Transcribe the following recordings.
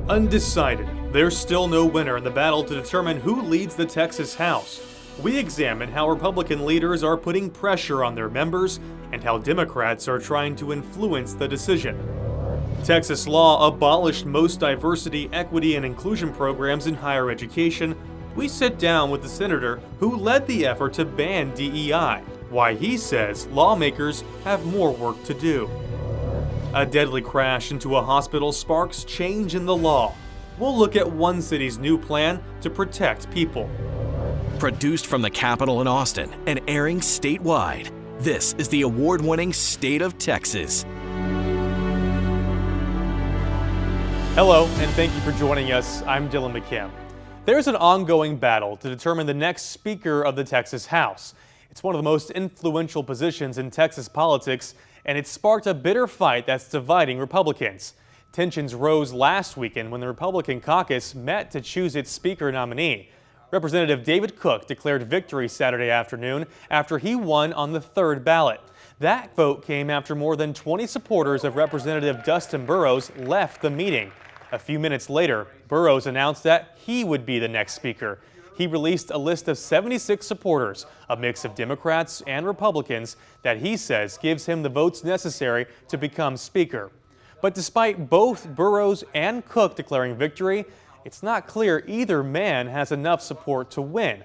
Undecided. There's still no winner in the battle to determine who leads the Texas House. We examine how Republican leaders are putting pressure on their members and how Democrats are trying to influence the decision. Texas law abolished most diversity, equity, and inclusion programs in higher education. We sit down with the senator who led the effort to ban DEI, why he says lawmakers have more work to do. A deadly crash into a hospital sparks change in the law. We'll look at one city's new plan to protect people. Produced from the Capitol in Austin and airing statewide, this is the award-winning State of Texas. Hello, and thank you for joining us. I'm Dylan McKim. There's an ongoing battle to determine the next Speaker of the Texas House. It's one of the most influential positions in Texas politics, and it sparked a bitter fight that's dividing Republicans. Tensions rose last weekend when the Republican caucus met to choose its Speaker nominee. Representative David Cook declared victory Saturday afternoon after he won on the third ballot. That vote came after more than 20 supporters of Representative Dustin Burrows left the meeting. A few minutes later, Burrows announced that he would be the next Speaker. He released a list of 76 supporters, a mix of Democrats and Republicans, that he says gives him the votes necessary to become Speaker. But despite both Burrows and Cook declaring victory, it's not clear either man has enough support to win.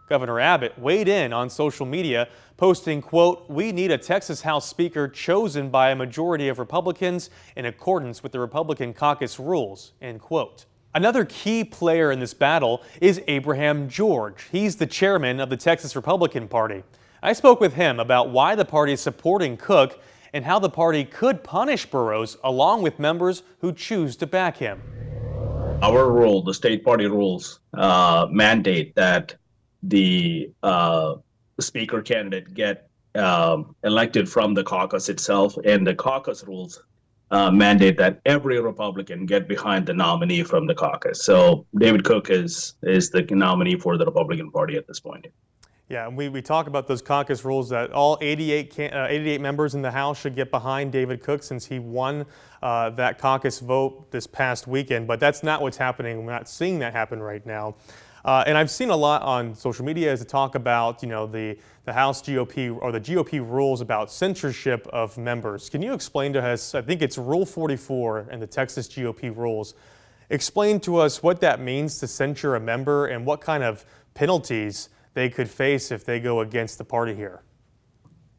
Governor Abbott weighed in on social media, posting, quote, "We need a Texas House Speaker chosen by a majority of Republicans in accordance with the Republican caucus rules," end quote. Another key player in this battle is Abraham George. He's the chairman of the Texas Republican Party. I spoke with him about why the party is supporting Cook and how the party could punish Burrows along with members who choose to back him. Our rule, the state party rules, mandate that the speaker candidate get elected from the caucus itself, and the caucus rules mandate that every Republican get behind the nominee from the caucus. So David Cook is the nominee for the Republican Party at this point. Yeah, and we talk about those caucus rules that all 88 members in the House should get behind David Cook since he won that caucus vote this past weekend. But that's not what's happening. We're not seeing that happen right now. And I've seen a lot on social media as to talk about, the House GOP or the GOP rules about censorship of members. Can you explain to us, I think it's Rule 44 in the Texas GOP rules, explain to us what that means to censure a member and what kind of penalties they could face if they go against the party here?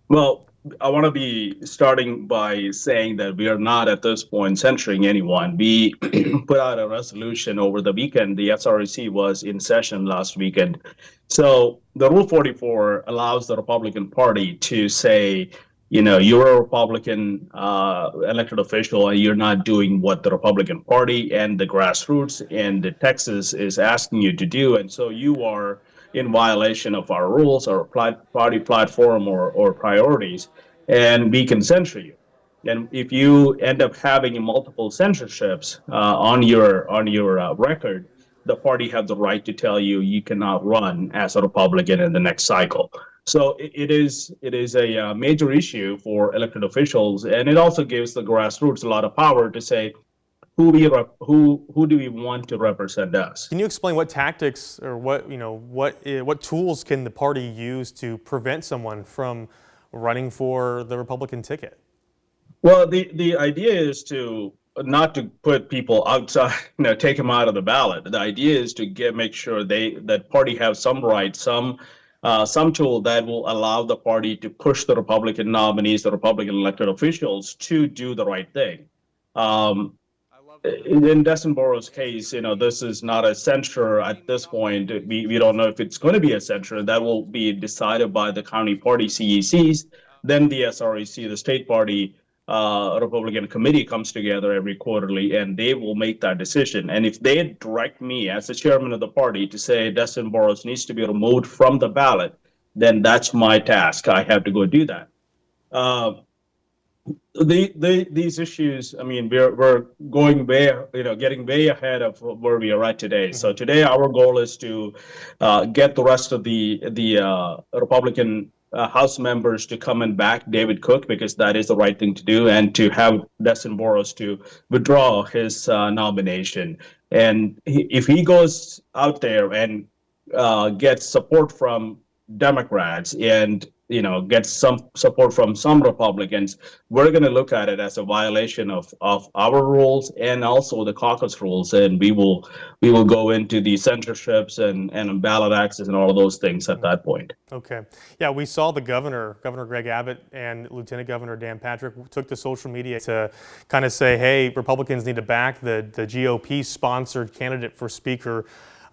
Well, I want to be starting by saying that we are not at this point censoring anyone. We put out a resolution over the weekend. The SREC was in session last weekend. So the Rule 44 allows the Republican Party to say, you're a Republican elected official and you're not doing what the Republican Party and the grassroots and Texas is asking you to do. And so you are in violation of our rules, our party platform, or priorities, and we can censor you. And if you end up having multiple censorships on your record, the party has the right to tell you you cannot run as a Republican in the next cycle. So it is a major issue for elected officials, and it also gives the grassroots a lot of power to say, who do we want to represent us? Can you explain what tactics or what tools can the party use to prevent someone from running for the Republican ticket? Well, the idea is to not to put people outside, take them out of the ballot. The idea is to make sure that party have some right, some tool that will allow the party to push the Republican nominees, the Republican elected officials, to do the right thing. In Dustin Burrows' case, this is not a censure at this point. We don't know if it's going to be a censure. That will be decided by the county party CECs. Then the SREC, the state party Republican committee, comes together every quarterly, and they will make that decision. And if they direct me as the chairman of the party to say Dustin Burrows needs to be removed from the ballot, then that's my task. I have to go do that. These issues, we're going getting way ahead of where we are at today. So today our goal is to get the rest of the Republican House members to come and back David Cook, because that is the right thing to do, and to have Dustin Burrows to withdraw his nomination. And if he goes out there and gets support from Democrats and gets some support from some Republicans, we're going to look at it as a violation of our rules and also the caucus rules, and we will go into the censorships and ballot access and all of those things at that point. Okay. Yeah, we saw the Governor Greg Abbott, and Lieutenant Governor Dan Patrick took to social media to kind of say, hey, Republicans need to back the GOP-sponsored candidate for Speaker.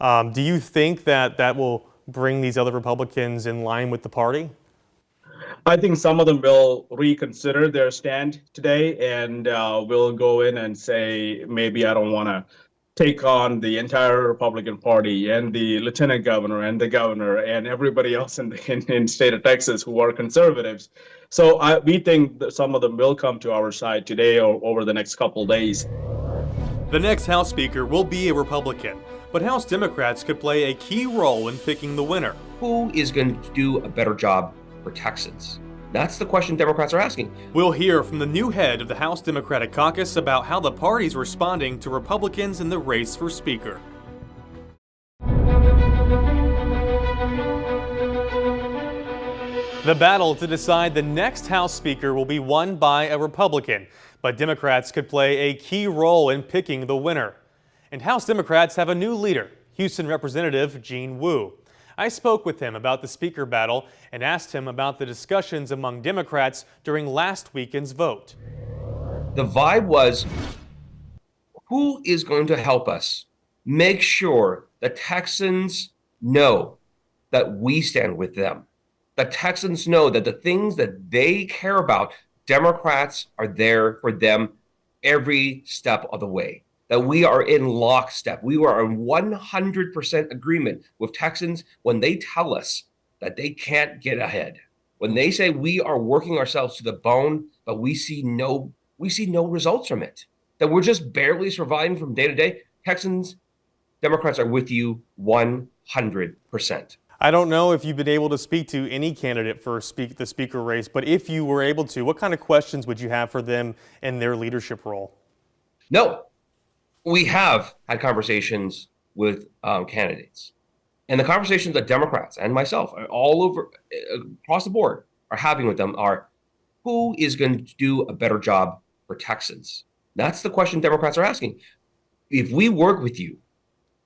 Do you think that will bring these other Republicans in line with the party? I think some of them will reconsider their stand today and will go in and say, maybe I don't want to take on the entire Republican Party and the lieutenant governor and the governor and everybody else in the state of Texas who are conservatives. So we think that some of them will come to our side today or over the next couple of days. The next House Speaker will be a Republican, but House Democrats could play a key role in picking the winner. Who is going to do a better job for Texans? That's the question Democrats are asking. We'll hear from the new head of the House Democratic Caucus about how the party's responding to Republicans in the race for Speaker. The battle to decide the next House Speaker will be won by a Republican, but Democrats could play a key role in picking the winner. And House Democrats have a new leader, Houston Representative Gene Wu. I spoke with him about the Speaker battle and asked him about the discussions among Democrats during last weekend's vote. The vibe was, who is going to help us make sure the Texans know that we stand with them? The Texans know that the things that they care about, Democrats are there for them every step of the way. That we are in lockstep. We are in 100% agreement with Texans when they tell us that they can't get ahead. When they say we are working ourselves to the bone, but we see no results from it. That we're just barely surviving from day to day. Texans, Democrats are with you 100%. I don't know if you've been able to speak to any candidate for the Speaker race, but if you were able to, what kind of questions would you have for them in their leadership role? No. We have had conversations with candidates, and the conversations that Democrats and myself all over across the board are having with them are, who is going to do a better job for Texans? That's the question Democrats are asking. If we work with you,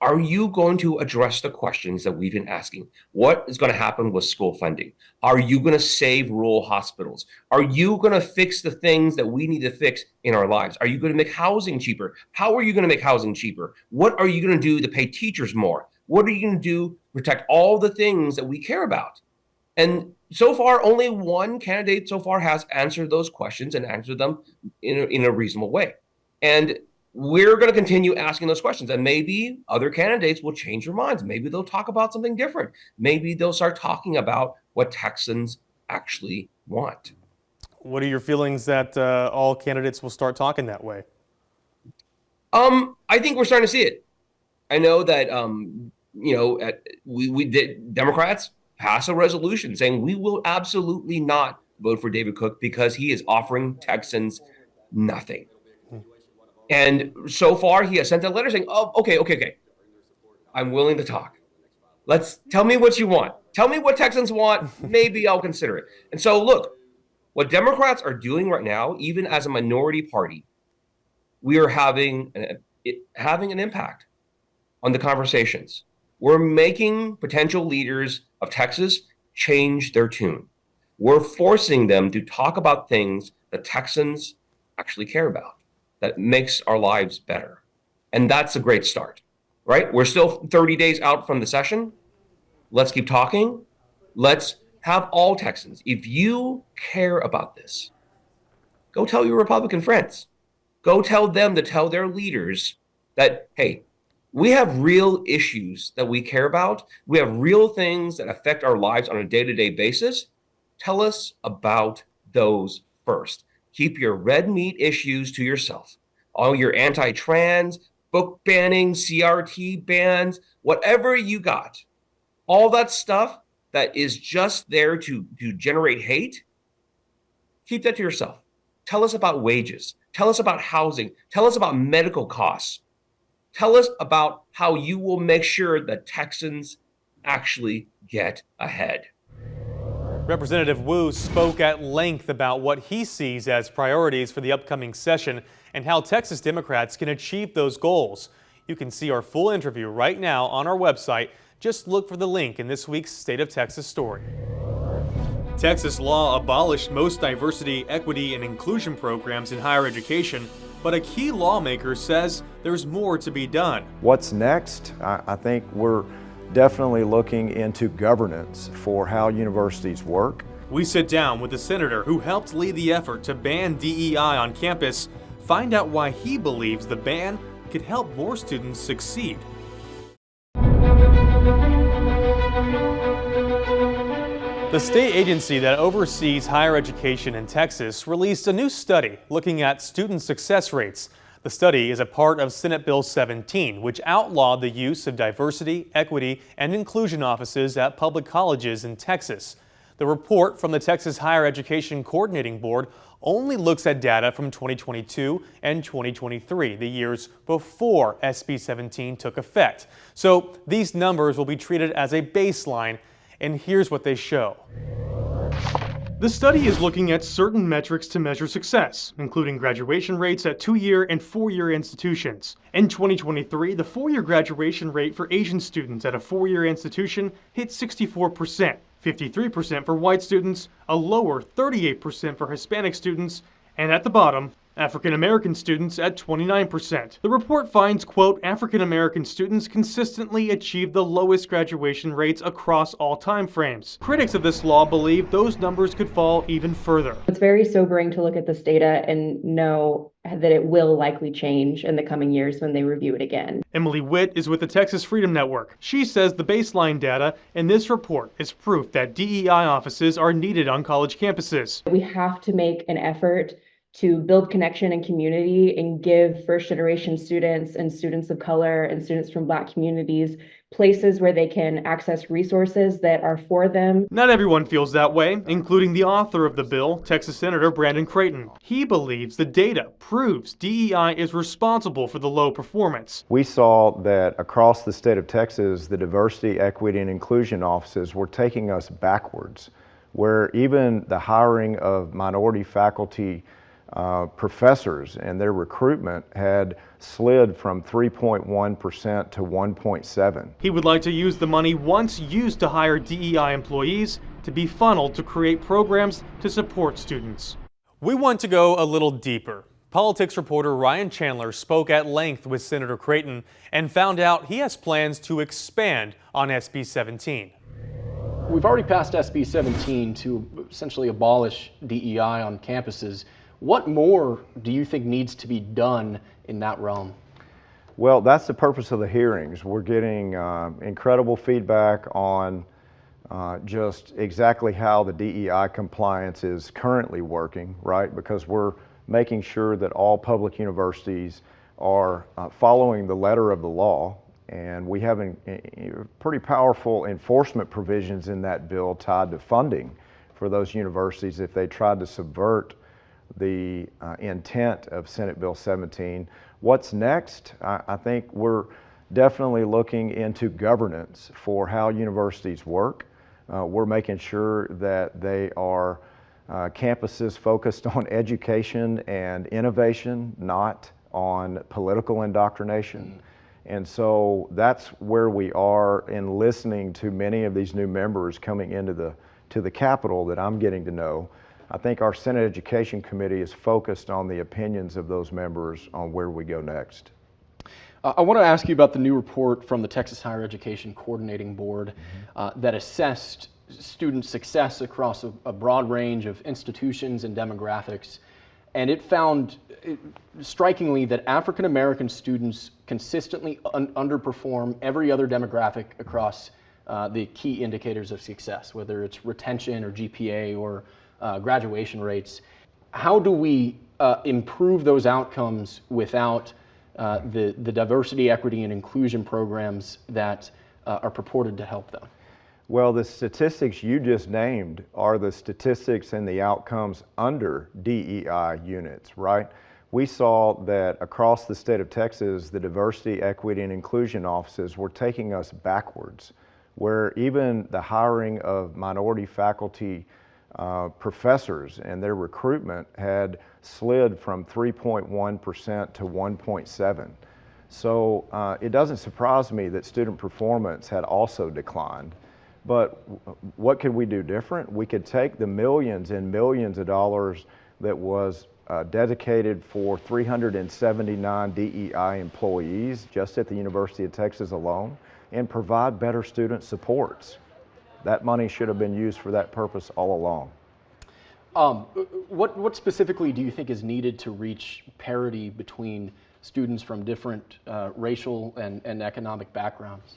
are you going to address the questions that we've been asking? What is going to happen with school funding? Are you going to save rural hospitals? Are you going to fix the things that we need to fix in our lives? Are you going to make housing cheaper? How are you going to make housing cheaper? What are you going to do to pay teachers more? What are you going to do to protect all the things that we care about? And so far, only one candidate so far has answered those questions and answered them in a reasonable way. And we're going to continue asking those questions, and maybe other candidates will change their minds. Maybe they'll talk about something different. Maybe they'll start talking about what Texans actually want. What are your feelings that all candidates will start talking that way? I think we're starting to see it. I know that we did. Democrats pass a resolution saying we will absolutely not vote for David Cook because he is offering Texans nothing. And so far, he has sent a letter saying, oh, okay. I'm willing to talk. Tell me what you want. Tell me what Texans want. Maybe I'll consider it. And so, look, what Democrats are doing right now, even as a minority party, we are having an impact on the conversations. We're making potential leaders of Texas change their tune. We're forcing them to talk about things that Texans actually care about, that makes our lives better. And that's a great start, right? We're still 30 days out from the session. Let's keep talking. Let's have all Texans. If you care about this, go tell your Republican friends. Go tell them to tell their leaders that, hey, we have real issues that we care about. We have real things that affect our lives on a day-to-day basis. Tell us about those first. Keep your red meat issues to yourself. All your anti-trans, book banning, CRT bans, whatever you got, all that stuff, that is just there to generate hate, keep that to yourself. Tell us about wages. Tell us about housing. Tell us about medical costs. Tell us about how you will make sure that Texans actually get ahead. Representative Wu spoke at length about what he sees as priorities for the upcoming session and how Texas Democrats can achieve those goals. You can see our full interview right now on our website. Just look for the link in this week's State of Texas story. Texas law abolished most diversity, equity, and inclusion programs in higher education, but a key lawmaker says there's more to be done. What's next? I think we're definitely looking into governance for how universities work. We sit down with the senator who helped lead the effort to ban DEI on campus, find out why he believes the ban could help more students succeed. The state agency that oversees higher education in Texas released a new study looking at student success rates. The study is a part of Senate Bill 17, which outlawed the use of diversity, equity, and inclusion offices at public colleges in Texas. The report from the Texas Higher Education Coordinating Board only looks at data from 2022 and 2023, the years before SB 17 took effect. So these numbers will be treated as a baseline, and here's what they show. The study is looking at certain metrics to measure success, including graduation rates at 2-year and 4-year institutions. In 2023, the 4-year graduation rate for Asian students at a 4-year institution hit 64%, 53% for white students, a lower 38% for Hispanic students, and at the bottom, African American students at 29%. The report finds, quote, African American students consistently achieve the lowest graduation rates across all time frames. Critics of this law believe those numbers could fall even further. It's very sobering to look at this data and know that it will likely change in the coming years when they review it again. Emily Witt is with the Texas Freedom Network. She says the baseline data in this report is proof that DEI offices are needed on college campuses. We have to make an effort to build connection and community and give first-generation students and students of color and students from Black communities places where they can access resources that are for them. Not everyone feels that way, including the author of the bill, Texas Senator Brandon Creighton. He believes the data proves DEI is responsible for the low performance. We saw that across the state of Texas, the diversity, equity, and inclusion offices were taking us backwards, where even the hiring of minority faculty professors and their recruitment had slid from 3.1% to 1.7%. He would like to use the money once used to hire DEI employees to be funneled to create programs to support students. We want to go a little deeper. Politics reporter Ryan Chandler spoke at length with Senator Creighton and found out he has plans to expand on SB 17. We've already passed SB 17 to essentially abolish DEI on campuses. What more do you think needs to be done in that realm? Well, that's the purpose of the hearings. We're getting incredible feedback on just exactly how the DEI compliance is currently working, right? Because we're making sure that all public universities are following the letter of the law, and we have pretty powerful enforcement provisions in that bill tied to funding for those universities if they tried to subvert the intent of Senate Bill 17. What's next? I think we're definitely looking into governance for how universities work. We're making sure that they are campuses focused on education and innovation, not on political indoctrination. And so that's where we are in listening to many of these new members coming into the Capitol that I'm getting to know. I think our Senate Education Committee is focused on the opinions of those members on where we go next. I want to ask you about the new report from the Texas Higher Education Coordinating Board that assessed student success across a broad range of institutions and demographics. And it found strikingly that African American students consistently underperform every other demographic across the key indicators of success, whether it's retention or GPA or graduation rates. How do we improve those outcomes without the diversity, equity, and inclusion programs that are purported to help them? Well, the statistics you just named are the statistics and the outcomes under DEI units, right? We saw that across the state of Texas, the diversity, equity, and inclusion offices were taking us backwards, where even the hiring of minority faculty professors and their recruitment had slid from 3.1% to 1.7%. So it doesn't surprise me that student performance had also declined. But what could we do different? We could take the millions and millions of dollars that was dedicated for 379 DEI employees just at the University of Texas alone and provide better student supports. That money should have been used for that purpose all along. What specifically do you think is needed to reach parity between students from different racial and economic backgrounds?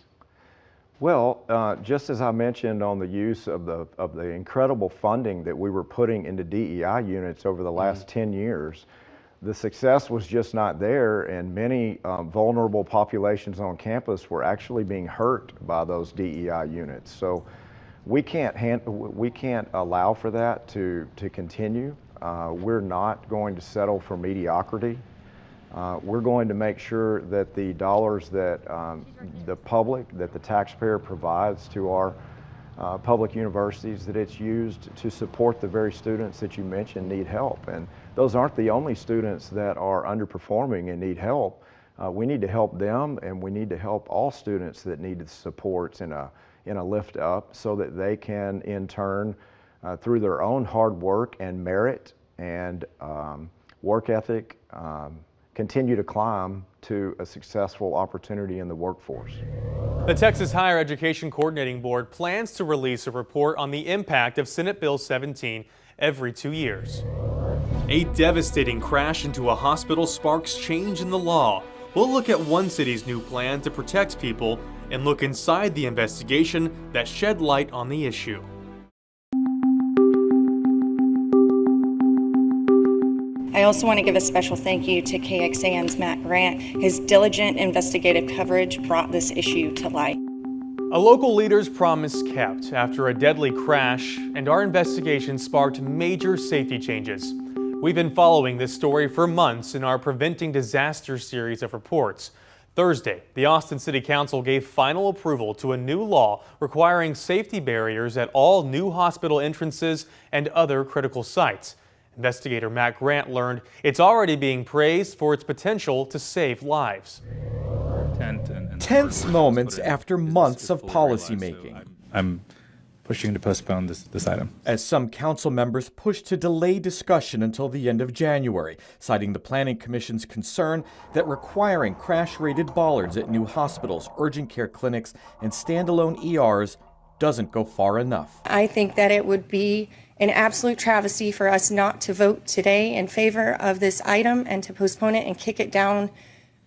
Well, just as I mentioned on the use of the incredible funding that we were putting into DEI units over the last 10 years, the success was just not there, and many vulnerable populations on campus were actually being hurt by those DEI units. So we can't allow for that to continue. We're not going to settle for mediocrity. We're going to make sure that the dollars that the public, that the taxpayer provides to our public universities, that it's used to support the very students that you mentioned need help. And those aren't the only students that are underperforming and need help. We need to help them, and we need to help all students that need the supports in a lift up so that they can in turn, through their own hard work and merit and work ethic, continue to climb to a successful opportunity in the workforce. The Texas Higher Education Coordinating Board plans to release a report on the impact of Senate Bill 17 every 2 years. A devastating crash into a hospital sparks change in the law. We'll look at one city's new plan to protect people and look inside the investigation that shed light on the issue. I also want to give a special thank you to KXAN's Matt Grant. His diligent investigative coverage brought this issue to light. A local leader's promise kept after a deadly crash, and our investigation sparked major safety changes. We've been following this story for months in our Preventing Disaster series of reports. Thursday, the Austin City Council gave final approval to a new law requiring safety barriers at all new hospital entrances and other critical sites. Investigator Matt Grant learned it's already being praised for its potential to save lives. Tense moments after months of policymaking. I'm pushing to postpone this item. As some council members push to delay discussion until the end of January, citing the Planning Commission's concern that requiring crash-rated bollards at new hospitals, urgent care clinics, and standalone ERs doesn't go far enough. I think that it would be an absolute travesty for us not to vote today in favor of this item and to postpone it and kick it down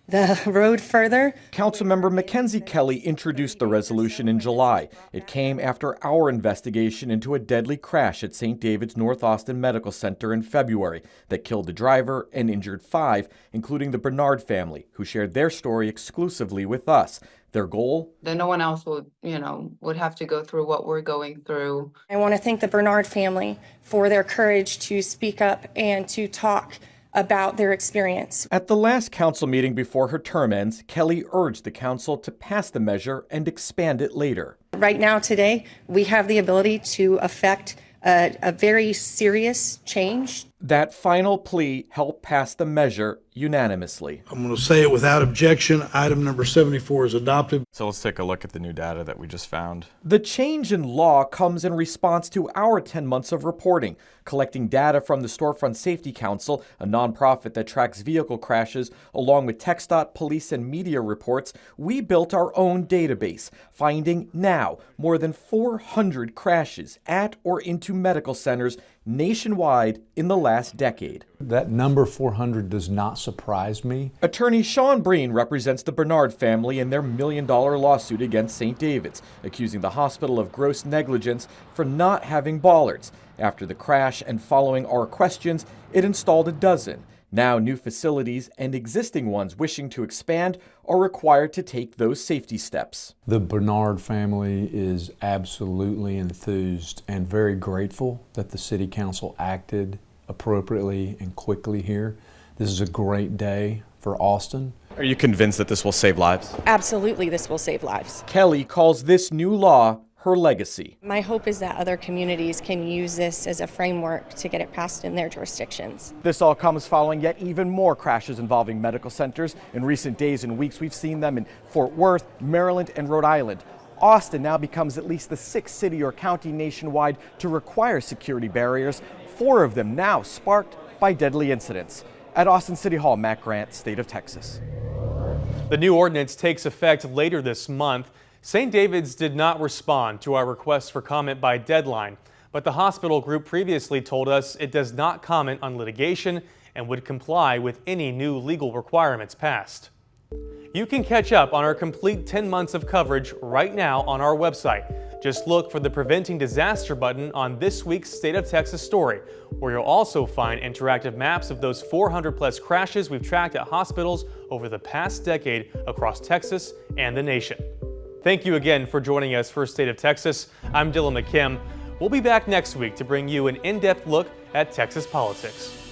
the road further. Councilmember Mackenzie Kelly introduced the resolution in July. It came after our investigation into a deadly crash at St. David's North Austin Medical Center in February that killed the driver and injured 5, including the Bernard family, who shared their story exclusively with us. Their goal? That no one else would have to go through what we're going through. I want to thank the Bernard family for their courage to speak up and to talk about their experience. At the last council meeting before her term ends, Kelly urged the council to pass the measure and expand it later. Right now, today, we have the ability to affect a very serious change. That final plea helped pass the measure unanimously. I'm going to say it without objection. Item number 74 is adopted. So let's take a look at the new data that we just found. The change in law comes in response to our 10 months of reporting, collecting data from the Storefront Safety Council, a nonprofit that tracks vehicle crashes, along with TxDOT, police, and media reports. We built our own database, finding now more than 400 crashes at or into medical centers nationwide in the last decade. That number 400 does not surprise me. Attorney Sean Breen represents the Bernard family in their $1 million lawsuit against St. David's, accusing the hospital of gross negligence for not having bollards. After the crash and following our questions, it installed a dozen. Now, new facilities and existing ones wishing to expand are required to take those safety steps. The Bernard family is absolutely enthused and very grateful that the City Council acted appropriately and quickly here. This is a great day for Austin. Are you convinced that this will save lives? Absolutely, this will save lives. Kelly calls this new law her legacy. My hope is that other communities can use this as a framework to get it passed in their jurisdictions. This all comes following yet even more crashes involving medical centers. In recent days and weeks, we've seen them in Fort Worth, Maryland, and Rhode Island. Austin now becomes at least the 6th city or county nationwide to require security barriers, 4 of them now sparked by deadly incidents. At Austin City Hall, Matt Grant, State of Texas. The new ordinance takes effect later this month. St. David's did not respond to our request for comment by deadline, but the hospital group previously told us it does not comment on litigation and would comply with any new legal requirements passed. You can catch up on our complete 10 months of coverage right now on our website. Just look for the Preventing Disaster button on this week's State of Texas story, where you'll also find interactive maps of those 400+ crashes we've tracked at hospitals over the past decade across Texas and the nation. Thank you again for joining us for State of Texas. I'm Dylan McKim. We'll be back next week to bring you an in-depth look at Texas politics.